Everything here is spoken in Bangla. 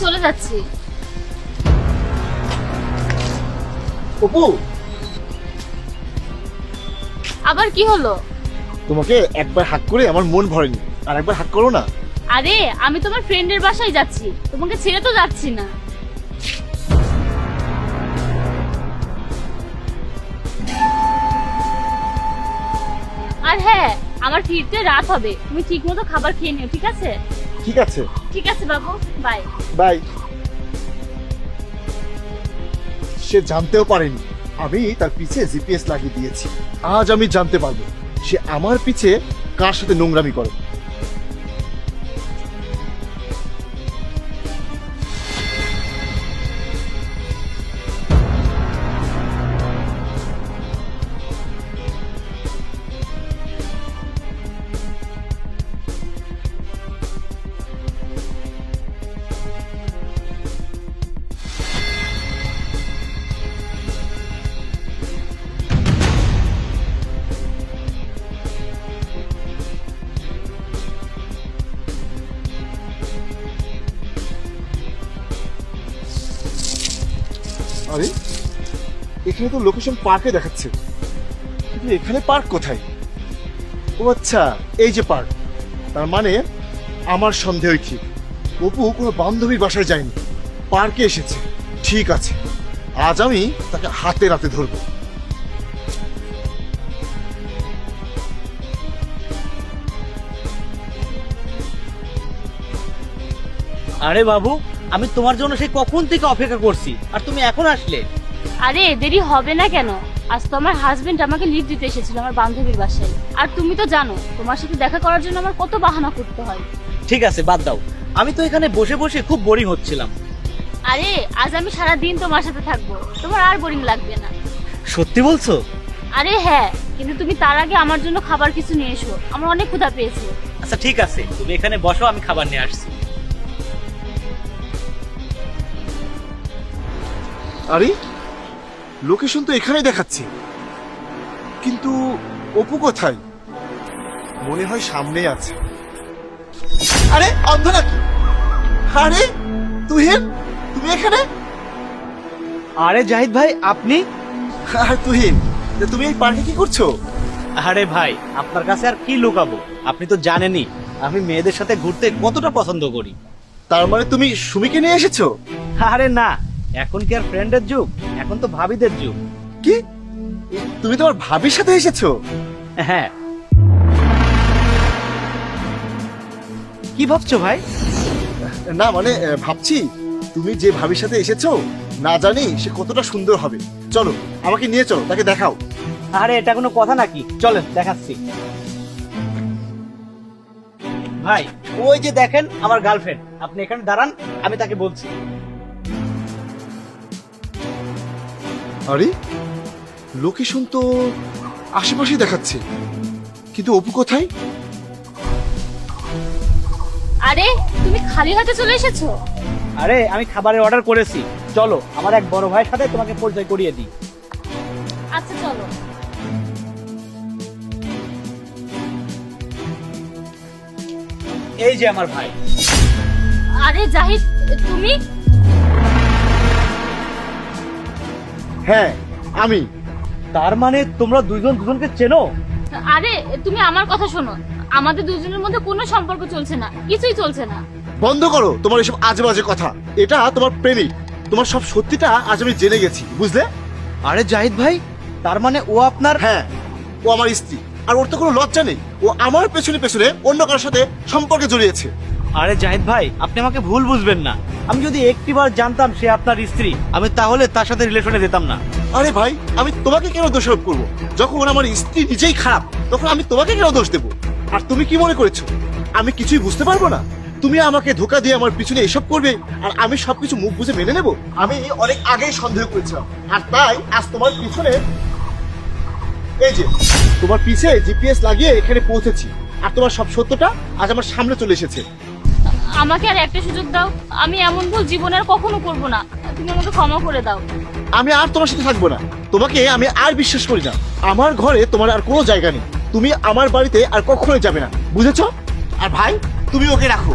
চলে যাচ্ছি। অপু, আবার কি হলো? তোমাকে একবার হাত করে আমার মন ভরেনি, আর একবার হাত করো না। আরে আমি তোমার ফ্রেন্ডের বাসায় যাচ্ছি, তোমাকে ছেড়ে তো যাচ্ছি না। আর হ্যাঁ, আমার ফিরতে রাত হবে, তুমি ঠিক মতো খাবার খেয়ে নিও, ঠিক আছে? ঠিক আছে। ঠিক আছে বাবু, বাই। বাই। সে জানতেও পারেনি আমি তার পিছে জিপিএস লাগিয়ে দিয়েছি। আজ আমি জানতে পারবো সে আমার পিছে কার সাথে নোংরামি করে। আরে এখানে তো লোকেশন পার্কে দেখাচ্ছে, কিন্তু এখানে পার্ক কোথায়? ও আচ্ছা, এই যে পার্ক। তার মানে আমার সন্দেহই ঠিক, অপু কোনো বান্ধবীর বাসায় যায়নি, পার্কে এসেছে। ঠিক আছে, আজ আমি তাকে হাতে নাতে ধরবো। আরে বাবু, আমি তোমার জন্য সেই কখন থেকে অপেক্ষা করছি, আর তুমি এখন আসলে? আরে দেরি হবে না কেন? আজ তো আমার হাজবেন্ড আমাকে লিভ দিতে এসেছিল আমার বান্ধবীর বাসায়। আর তুমি তো জানো তোমার সাথে দেখা করার জন্য আমার কত বাহানা করতে হয়। ঠিক আছে, বাদ দাও। আমি তো এখানে বসে বসে খুব বোরিং হচ্ছিলাম। আরে আজ আমি সারা দিন তোমার সাথে থাকবো, তোমার আর বোরিং লাগবে না। সত্যি বলছো? আরে হ্যাঁ, কিন্তু তুমি তার আগে আমার জন্য খাবার কিছু নিয়ে এসো, আমার অনেক ক্ষুধা পেয়েছে। আচ্ছা ঠিক আছে, তুমি এখানে বসো, আমি খাবার নিয়ে আসছি। আরে লোকেশন তো এখানেই দেখাচ্ছে, কিন্তু অপু কোথায়? মনে হয় সামনেই আছে। আরে অন্ধ নাকি? আরে তুহিন, তুমি এখানে? আরে জাহিদ ভাই, আপনি? আর তুহিন, তুমি এই পার্কে কি করছো? আরে ভাই, আপনার কাছে আর কি লুকাবো, আপনি তো জানেনই আমি মেয়েদের সাথে ঘুরতে কতটা পছন্দ করি। তার মানে তুমি সুমিকে নিয়ে এসেছো? আরে না, এখন কি আর ফ্রেন্ডের যুগ, এখন তো ভাবিদের যুগ। কি, তুমি তোমার ভাবির সাথে এসেছো? হ্যাঁ। কি ভাবছো ভাই? না মানে ভাবছি তুমি যে ভাবির সাথে এসেছো না জানি সে কতটা সুন্দর হবে। চলো আমাকে নিয়ে চলো, তাকে দেখাও। আরে এটা কোনো কথা নাকি, চলেন দেখাচ্ছি। ভাই ওই যে দেখেন আমার গার্লফ্রেন্ড, আপনি এখানে দাঁড়ান, আমি তাকে বলছি। আরে লোকেশন তো আশেপাশে দেখাচ্ছে, কিন্তু অপু কোথায়? আরে তুমি খালি হাতে চলে এসেছো? আরে আমি খাবারের অর্ডার করেছি, চলো আমার এক বড় ভাইয়ের সাথে তোমাকে পরিচয় করিয়ে দিই। আচ্ছা চলো। এই যে আমার ভাই। আরে জাহিদ, তুমি? হ্যাঁ আমি। তার মানে তোমরা দুইজন দুজনকে চেনো? আরে তুমি আমার কথা শোনো, আমাদের দুজনের মধ্যে কোনো সম্পর্ক চলছে না, কিছুই চলছে না। বন্ধ করো তোমার এসব আজে বাজে কথা। এটা তোমার প্রেমিক, তোমার সব সত্যিটা আজ আমি জেনে গেছি, বুঝলে? আরে জাহিদ ভাই, তার মানে ও আপনার? হ্যাঁ, ও আমার স্ত্রী, আর ওর তো কোনো লজ্জা নেই, ও আমার পেছনে পেছনে অন্য কারোর সাথে সম্পর্কে জড়িয়েছে। আরে জাহিদ ভাই, আপনি আমাকে ভুল বুঝবেন না, আমি যদি একটিবার জানতাম সে আপনার স্ত্রী, আমি তাহলে তার সাথে রিলেশনে যেতাম না। আরে ভাই, আমি তোমাকে কেন দোষারোপ করবো? যখন আমার স্ত্রী নিজেই খারাপ, তখন আমি তোমাকে কেন দোষ দেবো? আর তুমি কি মনে করেছো আমি কিছুই বুঝতে পারবো না? তুমি আমাকে ধোকা দিয়ে আমার পিছনে এসব করবে, আর আমি সবকিছু মুখ বুঝে মেনে নেব? আমি অনেক আগেই সন্দেহ করেছিলাম, আর তাই আজ তোমার পিছনে, এই যে তোমার পিছে জিপিএস লাগিয়ে এখানে পৌঁছেছি, আর তোমার সব সত্যটা আজ আমার সামনে চলে এসেছে। আমাকে আর একটা সুযোগ দাও, আমি এমন ভুল জীবনে আর কখনো করবো না, তুমি আমাকে ক্ষমা করে দাও। আমি আর তোমার সাথে থাকবো না, তোমাকে আমি আর বিশ্বাস করি না। আমার ঘরে তোমার আর কোনো জায়গা নেই, তুমি আমার বাড়িতে আর কখনোই যাবে না, বুঝেছো? আর ভাই, তুমি ওকে রাখো।